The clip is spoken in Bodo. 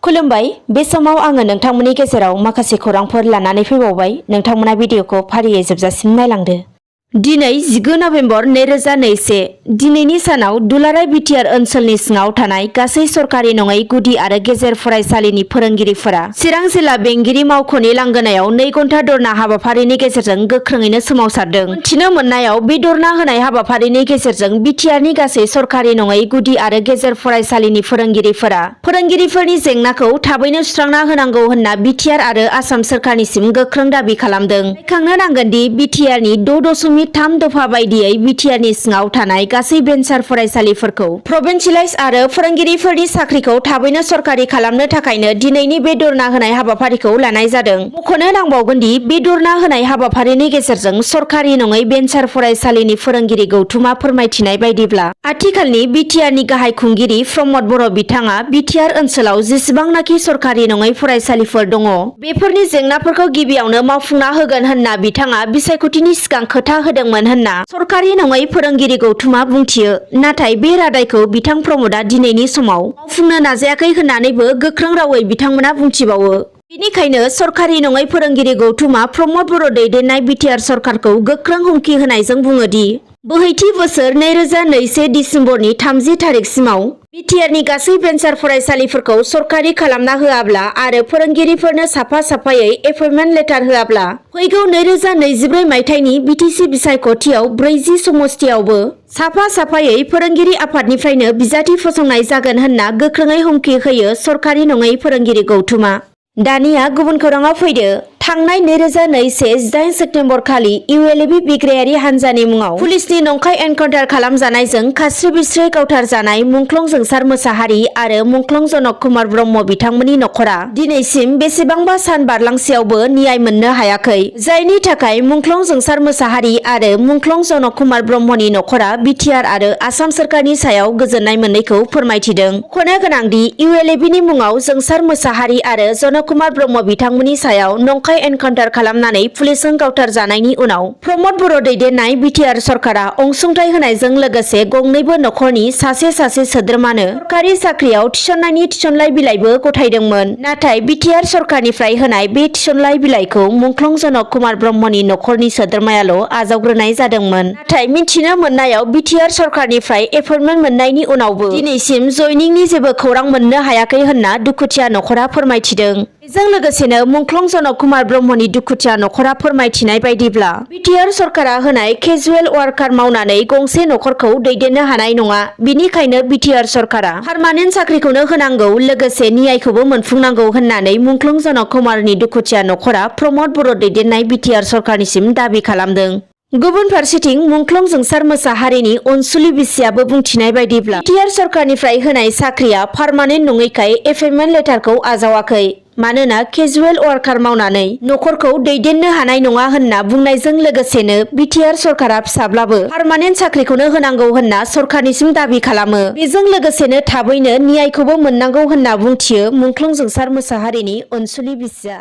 खुलुमबाय बे समाव आङो नोंथांमोननि गेजेराव माखासे खौरांफोर लानानै फैबावबाय। नोंथांमोना भिडिअखौ फारियै जोबजासिम नायलांदो। दिनै 19 नभेम्बर 2021 दिनैनि सानाव दुलाराय बिटिआर ओनसोलनि सिङाव थानाय गासै सरकारि नङै गुदि आरो गेजेर फरायसालिनि फोरोंगिरिफोरा चिरां जिल्ला बेंगिरि मावख'नि लांगोनायाव 2 घन्टा धरना हाबाफारिनि गेजेरजों गोख्रोङैनो सोमावसारदों। मिथिनो मोननायाव बे धरना होनाय हाबाफारिनि गेजेरजों बिटिआरनि गासै सरकारि नङै गुदि आरो गेजेर फरायसालिनि फोरोंगिरिफोरा फोरोंगिरिफोरनि जेंनाखौ थाबैनो सुस्रांना होनांगौ होनना बिटिआर आरो आसाम सोरखारनिसिम गोख्रों दाबि खालामदों। रायखांनो नांगोन दि बिटिआरनि 6.3 दफा बायदियै बिटिआरनि सिङाव थानाय गासै भेन्सार फरायसालिफोरखौ प्रभिन्सियेलाइज आरो फोरोंगिरिफोरनि साख्रिखौ थाबैनो सरकारि खालामनो थाखायनो दिनैनि बे धरना होनाय हाबाफारिखौ लानाय जादों। मख'नो नांबावगोन दि बे धरना होनाय हाबाफारिनि गेजेरजों सरकारि नङै भेन्सार फरायसालिनि फोरोंगिरि गौथुमा फोरमायथिनाय बायदिब्ला आथिखालनि बिटिआरनि गाहाय खुंगिरि प्रमद बर' बिथाङा बिटिआर ओनसोलाव जेसेबांनाखि सरकारि नङै फरायसालिफोर दङ बेफोरनि जेंनाफोरखौ गिबियावनो मावफुंना होगोन होनना बिथाङा बिसायख'थिनि सिगां खोथा होदोंमोन होनना सरकारि नङै फोरोंगिरि गौथुमा बुंथियो। नाथाय बे रादायखौ बिथां प्रमदआ दिनैनि समाव मावफुंनो नाजायाखै होननानैबो गोख्रों रावै बिथांमोना बुंथिबावो। बेनिखायनो सरकारि नङै फोरोंगिरि गौथुमा प्रमद बर' दैदेननाय बिटिआर सरकारखौ गोख्रों हुमखि होनायजों बुङो दि बोहैथि बोसोर 2021 डिसेम्बरनि 30 थारिखसिमाव बिटिआरनि गासै भेन्सार फरायसालिफोरखौ सरकारि खालामना होआब्ला आरो फोरोंगिरिफोरनो साफा साफायै एपइन्टमेन्ट लेटार होआब्ला फैगौ 2024 मायथाइनि बिटिसि बिसायख'थियाव 40 समस्तियावबो साफा साफायै फोरोंगिरि आफादनिफ्रायनो बिजाथि फसंनाय जागोन होनना गोख्रोङै हुमखि होयो सरकारि नङै फोरोंगिरि गौथुमा। दानिया गुबुन खौराङाव फैदो। थांनाय 2021 18 सेप्तेम्बर खालि इउएलएबि बिग्रायारि हान्जानि मुङाव पुलिसनि नंखाय एनकाउन्टार खालामजानायजों खास्रि बिस्रि गावथार जानाय मुंख्लं जोंसार मोसाहारि आरो मुंख्लं जनक कुमार ब्रह्म बिथांमोननि नखरा दिनैसिम बेसेबांबा सान बारलांसेयावबो न्याय मोननो हायाखै। जायनि थाखाय मुंख्लं जोंसार मोसाहारि आरो मुंख्लं जनक कुमार ब्रह्मनि नखरा बिटिआर आरो आसाम सोरखारनि सायाव गोजोननाय मोनैखौ फोरमायथिदों। मख'नो गोनांदि इउएलएबिनि मुङाव जोंसार मोसाहारि आरो जनक कुमार ब्रह्म बिथांमोननि सायाव नंखाय एनकाउन्टार खालामनानै पुलिसजों गावथार जानायनि उनाव प्रमद बर' दैदेननाय बिटिआर सरकारा अनसुंथाइ होनायजों लोगोसे गंनैबो नखरनि सासे सोद्रोमानो सरकारि साख्रियाव थिसननायनि थिसनलाइ बिलाइबो गथायदोंमोन। नाथाय बिटिआर सरकारनिफ्राय होनाय बे थिसनलाइ बिलाइखौ मुंख्लं जनक कुमार ब्रह्मनि नखरनि सोद्रोमायाल' आजावग्रोनाय जादोंमोन। नाथाय मिथिनो मोननायाव बिटिआर सरकारनिफ्राय एपइन्टमेन्ट मोननायनि उनावबो दिनैसिम जयनिंनि जेबो खौरां मोननो हायाखै होनना दुखुथिया नखरा फोरमायथिदों। बेजों लोगोसेनो मुंख्लं जनक कुमार ब्रह्मनि दुखुथिया नखरा फोरमायथिनाय बायदिब्ला बिटिआर सरकारा होनाय केजुवेल वार्कार मावनानै गंसे नखरखौ दैदेननो हानाय नङा। बिनिखायनो बिटिआर सरकारा पार्मानेन्ट साख्रिखौनो होनांगौ लोगोसे न्यायखौबो मोनफुंनांगौ होननानै मुंख्लं जनक कुमारनि दुखुथिया नखरा प्रमद बर' दैदेननाय बिटिआर सरकारनिसिम दाबि खालामदों। गुबुन फारसेथिं मुंख्लं जोंसार मोसाहारिनि अनसुलि बिसियाबो बुंथिनाय बायदिब्ला बिटिआर सरकारनिफ्राय होनाय साख्रिया पार्मानेन्ट नङैखाय एपइन्टमेन्ट लेटारखौ आजावाखै। मानोना केजुवेल वार्कार मावनानै नखरखौ दैदेननो हानाय नङा होनना बुंनायजों लोगोसेनो बिटिआर सरकारा फिसाब्लाबो पार्मानेन्ट साख्रिखौनो होनांगौ होनना सरकारनिसिम दाबि खालामो। बेजों लोगोसेनो थाबैनो न्यायखौबो मोननांगौ होनना बुंथियो मुंख्लं जोंसार मोसाहारिनि अनसुलि बिसिया।